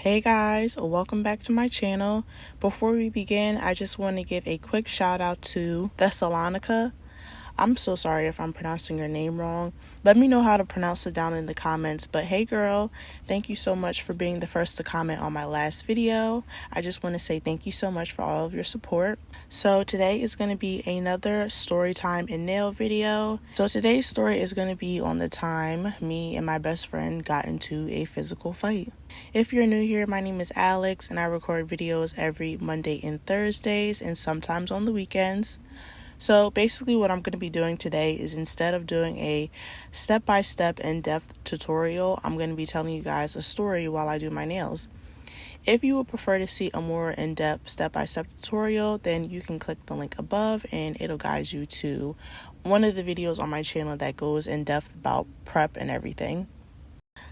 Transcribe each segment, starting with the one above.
Hey guys, welcome back to my channel. Before we begin, I just want to give a quick shout out to Thessalonica. I'm so sorry if I'm pronouncing your name wrong. Let me know how to pronounce it down in the comments. But hey girl, thank you so much for being the first to comment on my last video. I just want to say thank you so much for all of your support. So today is going to be another story time and nail video. So today's story is going to be on the time me and my best friend got into a physical fight. If you're new here, my name is Alex and I record videos every Monday and Thursdays and sometimes on the weekends. So basically what I'm going to be doing today is instead of doing a step-by-step in-depth tutorial, I'm going to be telling you guys a story while I do my nails. If you would prefer to see a more in-depth step-by-step tutorial, then you can click the link above and it'll guide you to one of the videos on my channel that goes in depth about prep and everything.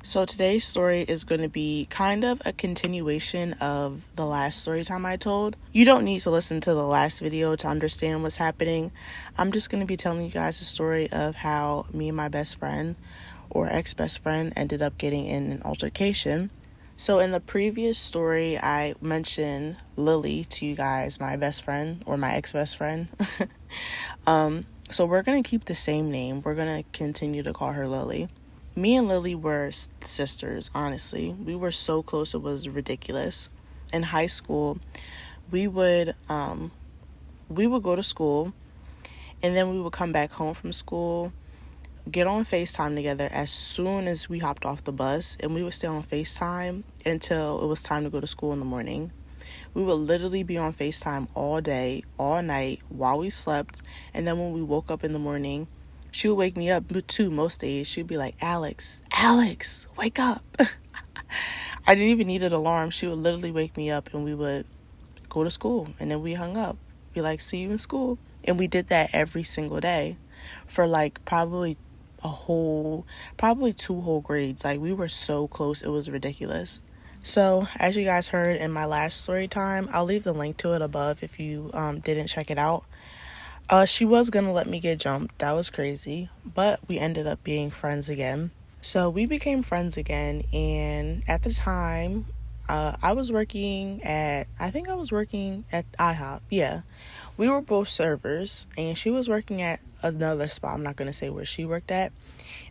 So today's story is going to be kind of a continuation of the last story time I told. You don't need to listen to the last video to understand what's happening. I'm just going to be telling you guys the story of how me and my best friend or ex-best friend ended up getting in an altercation. So in the previous story, I mentioned Lily to you guys, my best friend or my ex-best friend. So we're going to keep the same name. We're going to continue to call her Lily. Me and Lily were sisters, honestly. We were so close, it was ridiculous. In high school, we would go to school, and then we would come back home from school, get on FaceTime together as soon as we hopped off the bus, and we would stay on FaceTime until it was time to go to school in the morning. We would literally be on FaceTime all day, all night, while we slept, and then when we woke up in the morning, she would wake me up too most days. She'd be like, Alex, wake up. I didn't even need an alarm. She would literally wake me up and we would go to school. And then we hung up. Be like, see you in school. And we did that every single day for like probably 2 whole grades. Like we were so close. It was ridiculous. So as you guys heard in my last story time, I'll leave the link to it above if you didn't check it out. She was going to let me get jumped. That was crazy. But we ended up being friends again. So we became friends again. And at the time, I was working at IHOP. Yeah. We were both servers. And she was working at another spot. I'm not going to say where she worked at.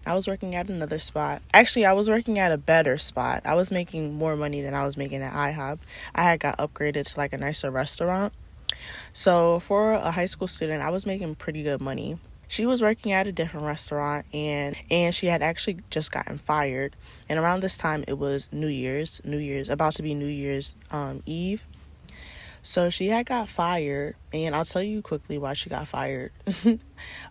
I was working at another spot. Actually, I was working at a better spot. I was making more money than I was making at IHOP. I had got upgraded to like a nicer restaurant. So for a high school student, I was making pretty good money. She was working at a different restaurant and she had actually just gotten fired. And around this time, it was New Year's, about to be New Year's Eve. So she had got fired, and I'll tell you quickly why she got fired.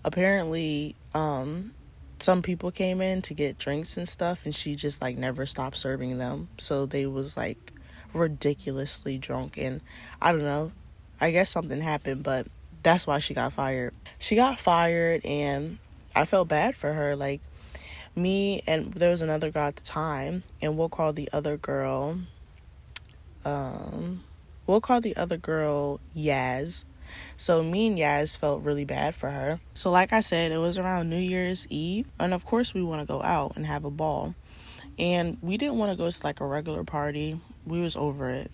Apparently, some people came in to get drinks and stuff, and she just like never stopped serving them. So they was like ridiculously drunk, and I don't know. I guess something happened, but that's why she got fired. She got fired, and I felt bad for her. Like, me and there was another girl at the time, and we'll call the other girl Yaz. So me and Yaz felt really bad for her. So like I said, it was around New Year's Eve, and of course we want to go out and have a ball. And we didn't want to go to like a regular party. We was over it.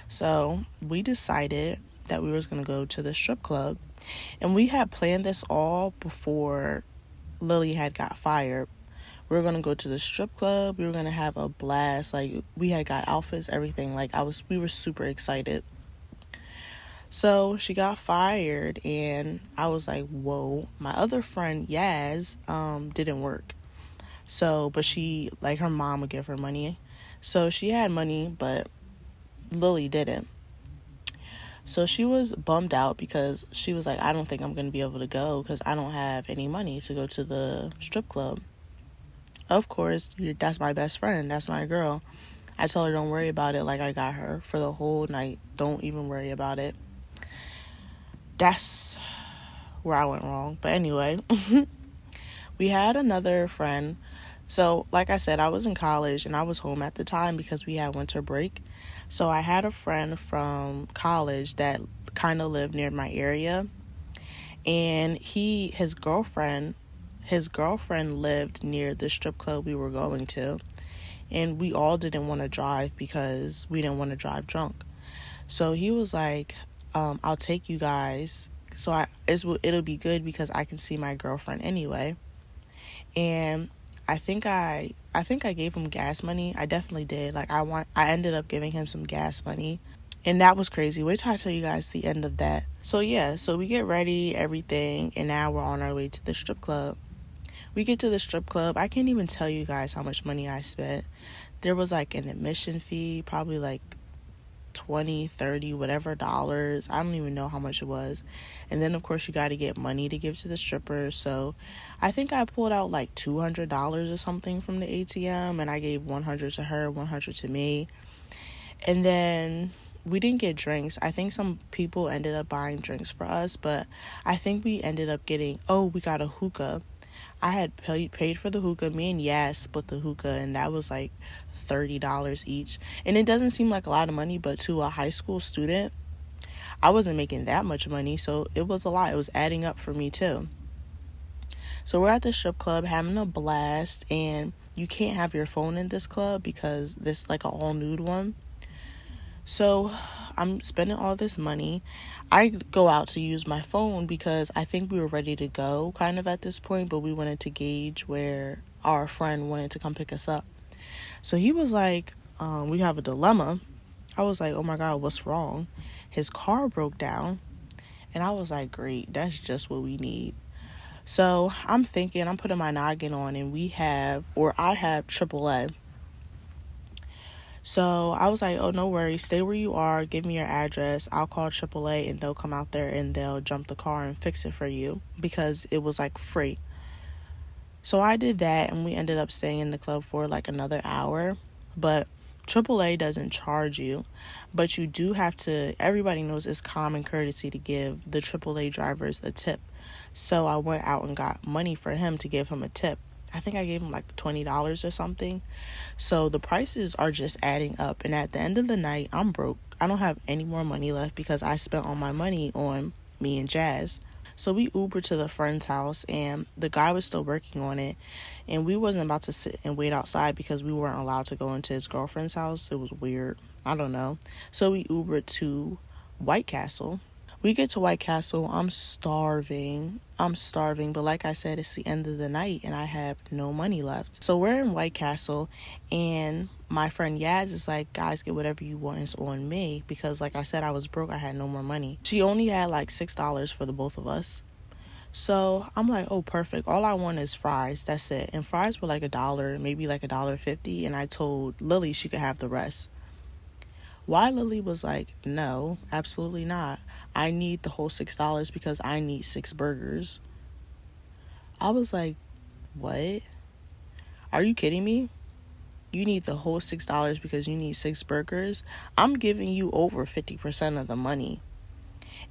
So we decided that we was going to go to the strip club. And we had planned this all before Lily had got fired. We were going to go to the strip club. We were going to have a blast. Like, we had got outfits, everything. Like, we were super excited. So she got fired, and I was like, whoa. My other friend, Yaz, didn't work. So, but she, like, her mom would give her money. So she had money, but Lily didn't. So she was bummed out because she was like, I don't think I'm going to be able to go because I don't have any money to go to the strip club. Of course, that's my best friend. That's my girl. I told her, don't worry about it. Like, I got her for the whole night. Don't even worry about it. That's where I went wrong. But anyway, we had another friend. So, like I said, I was in college and I was home at the time because we had winter break. So I had a friend from college that kind of lived near my area. And his girlfriend lived near the strip club we were going to. and we all didn't want to drive because we didn't want to drive drunk. So he was like, I'll take you guys. So it'll be good because I can see my girlfriend anyway. And I think I gave him gas money. I definitely did. Like I ended up giving him some gas money. And that was crazy. Wait till I tell you guys the end of that. So yeah, so we get ready, everything, and now we're on our way to the strip club. We get to the strip club. I can't even tell you guys how much money I spent. There was like an admission fee, probably like 20, 30, whatever dollars. I don't even know how much it was. And then of course you got to get money to give to the strippers. So I think I pulled out like $200 or something from the ATM, and I gave 100 to her, 100 to me. And then we didn't get drinks. I think some people ended up buying drinks for us, but I think we ended up getting, we got a hookah. I had paid for the hookah. Me and Yas split the hookah, and that was like $30 each. And it doesn't seem like a lot of money, but to a high school student, I wasn't making that much money, so it was a lot. It was adding up for me too. So we're at the strip club having a blast, and you can't have your phone in this club because this like an all nude one. So I'm spending all this money. I go out to use my phone because I think we were ready to go kind of at this point, but we wanted to gauge where our friend wanted to come pick us up. So he was like, we have a dilemma. I was like, oh my God, what's wrong? His car broke down. And I was like, great, that's just what we need. So I'm putting my noggin on, and I have AAA. So I was like, oh, no worries. Stay where you are. Give me your address. I'll call AAA, and they'll come out there and they'll jump the car and fix it for you because it was like free. So I did that, and we ended up staying in the club for like another hour. But AAA doesn't charge you, but you do have to. Everybody knows it's common courtesy to give the AAA drivers a tip. So I went out and got money for him to give him a tip. I think I gave him like $20 or something. So the prices are just adding up. And at the end of the night, I'm broke. I don't have any more money left because I spent all my money on me and Jazz. So we Ubered to the friend's house, and the guy was still working on it. And we wasn't about to sit and wait outside because we weren't allowed to go into his girlfriend's house. It was weird. I don't know. So we Ubered to White Castle. We get to White Castle. I'm starving. But like I said, it's the end of the night and I have no money left. So we're in White Castle, and my friend Yaz is like, guys, get whatever you want. It's on me. Because like I said, I was broke. I had no more money. She only had like $6 for the both of us. So I'm like, oh, perfect. All I want is fries. That's it. And fries were like $1, maybe like $1.50. And I told Lily she could have the rest. Why Lily was like, no, absolutely not. I need the whole $6 because I need 6 burgers. I was like, what? Are you kidding me? You need the whole $6 because you need 6 burgers? I'm giving you over 50% of the money.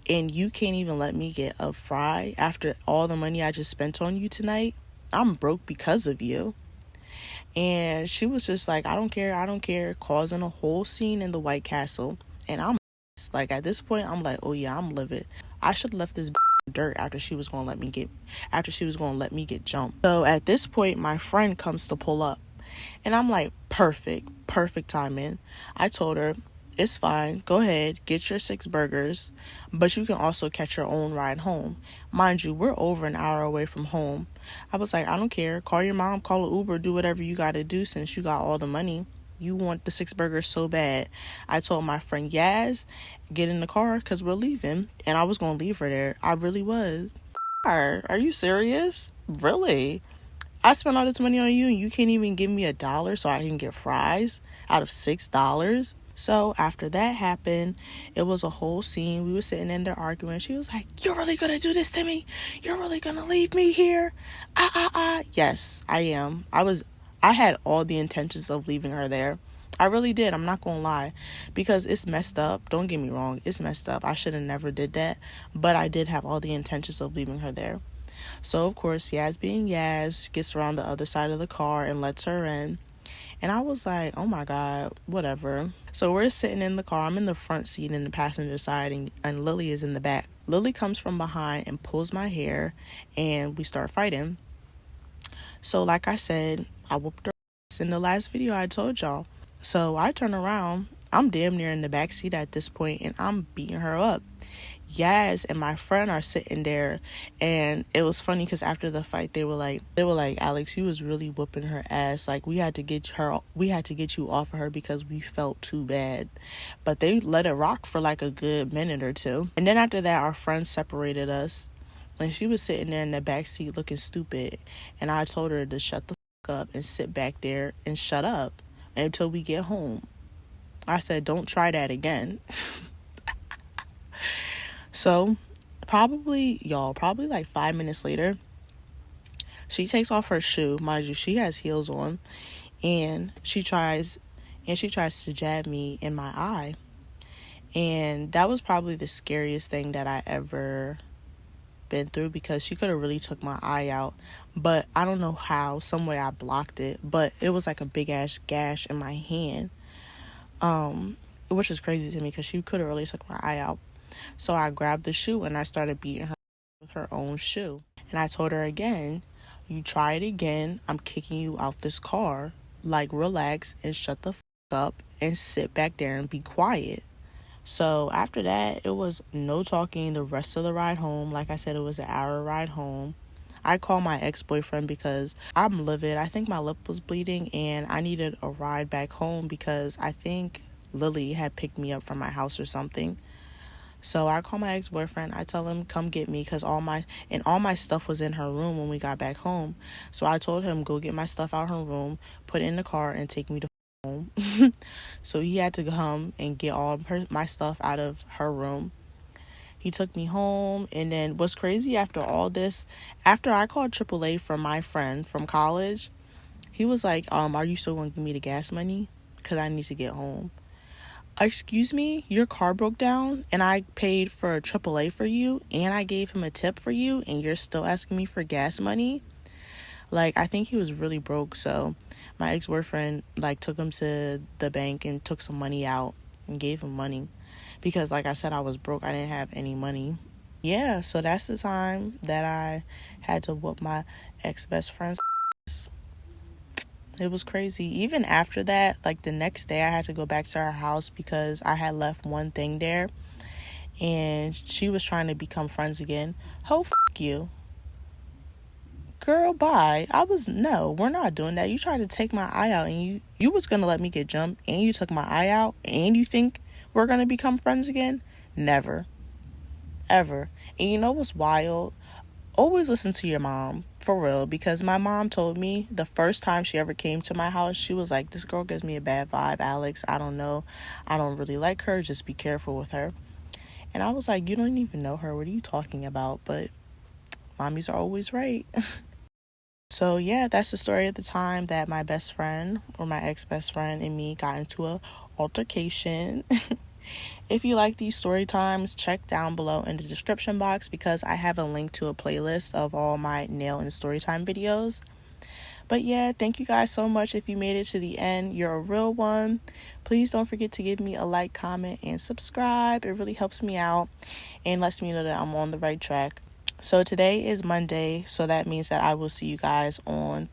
And you can't even let me get a fry after all the money I just spent on you tonight? I'm broke because of you. And she was just like, I don't care, causing a whole scene in the White Castle. And I'm like, at this point, I'm like, oh yeah, I'm livid. I should have left this dirt after she was gonna let me get jumped. So at this point, my friend comes to pull up, and I'm like, perfect timing. I told her, it's fine, go ahead, get your 6 burgers, but you can also catch your own ride home. Mind you, we're over an hour away from home. I was like, I don't care, call your mom, call an Uber, do whatever you gotta do since you got all the money. You want the 6 burgers so bad. I told my friend Yaz, get in the car because we're leaving. And I was going to leave her there. I really was. Are you serious? Really? I spent all this money on you and you can't even give me $1 so I can get fries out of $6? So after that happened, it was a whole scene. We were sitting in there arguing. She was like, you're really going to do this to me? You're really going to leave me here? Yes, I am. I had all the intentions of leaving her there. I really did. I'm not going to lie. Because it's messed up. Don't get me wrong. It's messed up. I should have never did that. But I did have all the intentions of leaving her there. So, of course, Yaz being Yaz gets around the other side of the car and lets her in. And I was like, oh my God, whatever. So we're sitting in the car. I'm in the front seat in the passenger side, and Lily is in the back. Lily comes from behind and pulls my hair, and we start fighting. So like I said, I whooped her in the last video I told y'all. So I turn around, I'm damn near in the back seat at this point, and I'm beating her up. Yes, and my friend are sitting there, and it was funny because after the fight they were like, Alex, you was really whooping her ass. Like, we had to get you off of her because we felt too bad. But they let it rock for like a good minute or two, and then after that our friends separated us, and she was sitting there in the back seat looking stupid, and I told her to shut the fuck up and sit back there and shut up until we get home. I said, don't try that again. So probably like 5 minutes later, she takes off her shoe. Mind you, she has heels on, and she tries to jab me in my eye. And that was probably the scariest thing that I ever been through, because she could have really took my eye out, but I don't know how, some way I blocked it, but it was like a big ass gash in my hand, which is crazy to me because she could have really took my eye out. So I grabbed the shoe and I started beating her with her own shoe. And I told her again, you try it again, I'm kicking you out this car. Like, relax and shut the up and sit back there and be quiet. So after that, it was no talking the rest of the ride home. Like I said, it was an hour ride home. I called my ex-boyfriend because I'm livid. I think my lip was bleeding and I needed a ride back home because I think Lily had picked me up from my house or something. So I call my ex-boyfriend. I tell him, come get me, because all my stuff was in her room when we got back home. So I told him, go get my stuff out her room, put it in the car, and take me to home. So he had to come and get all my stuff out of her room. He took me home, and then what's crazy after all this, after I called AAA from my friend from college, he was like, are you still going to give me the gas money? Because I need to get home. Excuse me, your car broke down and I paid for a AAA for you and I gave him a tip for you and you're still asking me for gas money? Like, I think he was really broke. So my ex-boyfriend like took him to the bank and took some money out and gave him money because, like I said, I was broke. I didn't have any money. Yeah, so that's the time that I had to whoop my ex-best friend's ass. It was crazy. Even after that, like the next day, I had to go back to her house because I had left one thing there. And she was trying to become friends again. F you. Girl, bye. No, we're not doing that. You tried to take my eye out and you was going to let me get jumped and you took my eye out and you think we're going to become friends again? Never. Ever. And you know what's wild? Always listen to your mom, for real, because my mom told me the first time she ever came to my house, she was like, this girl gives me a bad vibe, Alex. I don't know. I don't really like her. Just be careful with her. And I was like, you don't even know her. What are you talking about? But mommies are always right. So yeah, that's the story of the time that my best friend, or my ex-best friend, and me got into a altercation. If you like these story times, check down below in the description box because I have a link to a playlist of all my nail and story time videos. But yeah, thank you guys so much. If you made it to the end, you're a real one. Please don't forget to give me a like, comment, and subscribe. It really helps me out and lets me know that I'm on the right track. So today is Monday, so that means that I will see you guys on